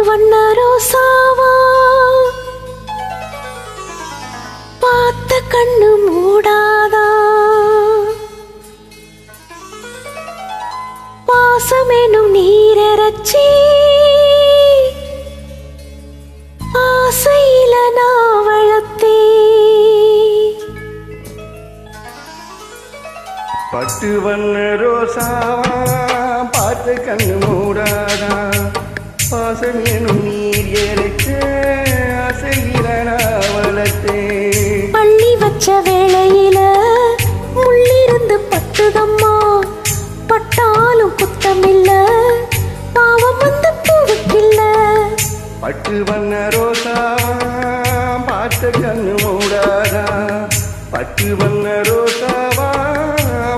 வண்ண ரோசாவா பார்த்த கண்ணு மூடாதா பாசமெனும் நீரச்சி ஆசையில நான் வளர்த்தே பட்டு வண்ண ரோசாவா பார்த்த கண்ணு மூடாதா பாசமெனும் நீர் ஏறச்ச ஆசையில நான் வளர்த்தே பள்ளி வச்ச வேளையில முள்ளிருந்து பட்டுதம்மா பட்டாலும் குத்தமில்ல பாவம் வந்து பூவுக்கில்ல பட்டு வண்ண ரோசாவா பார்த்த கண்ணு மூடாதா பட்டு வண்ண ரோசாவா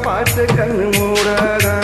பார்த்த கண்ணு மூடாதா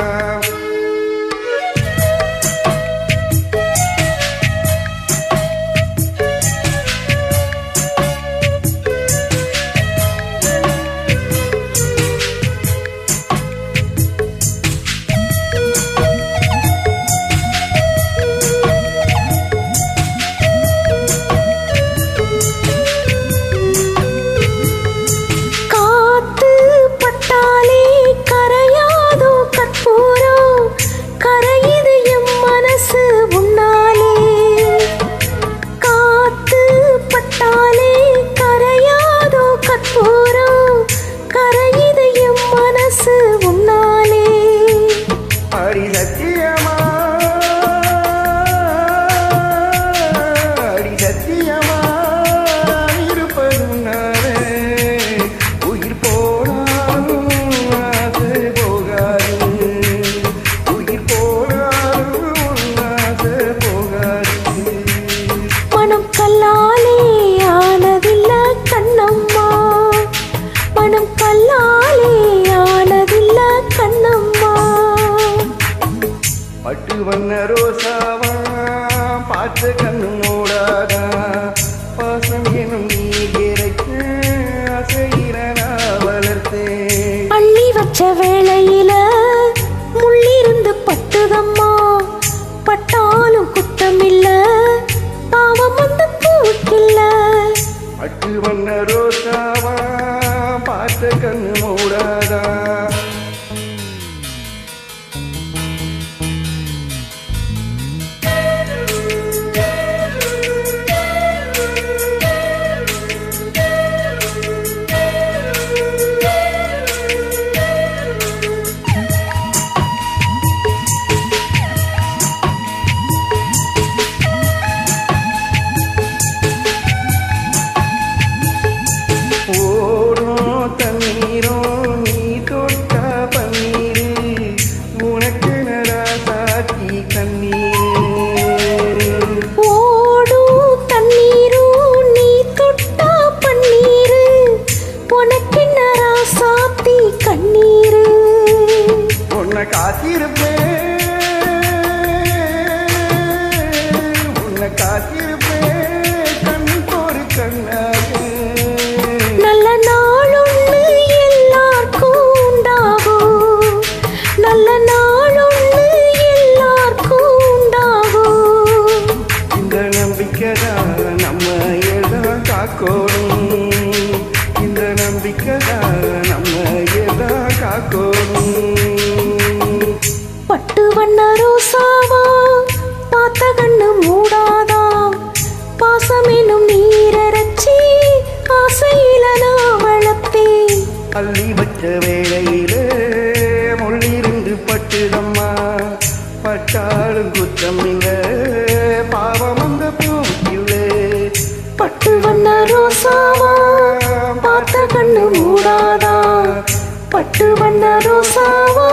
பட்டு வண்ண ரோசாவா பார்த்த கண்ணு மூடாதா பாசம் எனும் நீர் ஏறச்ச ஆசையில நான் வளர்த்தேன் பள்ளி வச்ச வேளையில முள்ளிருந்து பட்டுதம்மா பட்டாலும் குத்தமில்ல பாவம் வந்து பூவுக்கில்ல பட்டு வண்ண ரோசாவா பார்த்த கண்ணு மூடாதா நல்ல நாளொன்னு எல்லாருக்கும் உண்டாகும் நல்ல நாளொன்னு எல்லாருக்கும் உண்டாகும் இந்த நம்பிக்கைதான் நம்ம எல்லாம் காக்கணும் இந்த நம்பிக்கைதான் நம்ம எல்லாம் காக்கணும் பட்டு வண்ண ரோசாவா பார்த்த கண்ணு மூடாதா பாசமெனும் நீரச்சி ஆசையில நான் வளர்த்தேன் அள்ளி வச்ச வேளையில முள்ளிருந்து பட்டுதம்மா பட்டாலும் குத்தமில்ல பாவம் அந்த பூவுக்கில்ல பட்டு வண்ண ரோசாவா பார்த்த கண்ணு மூடாதா பட்டு வண்ண ரோசாவா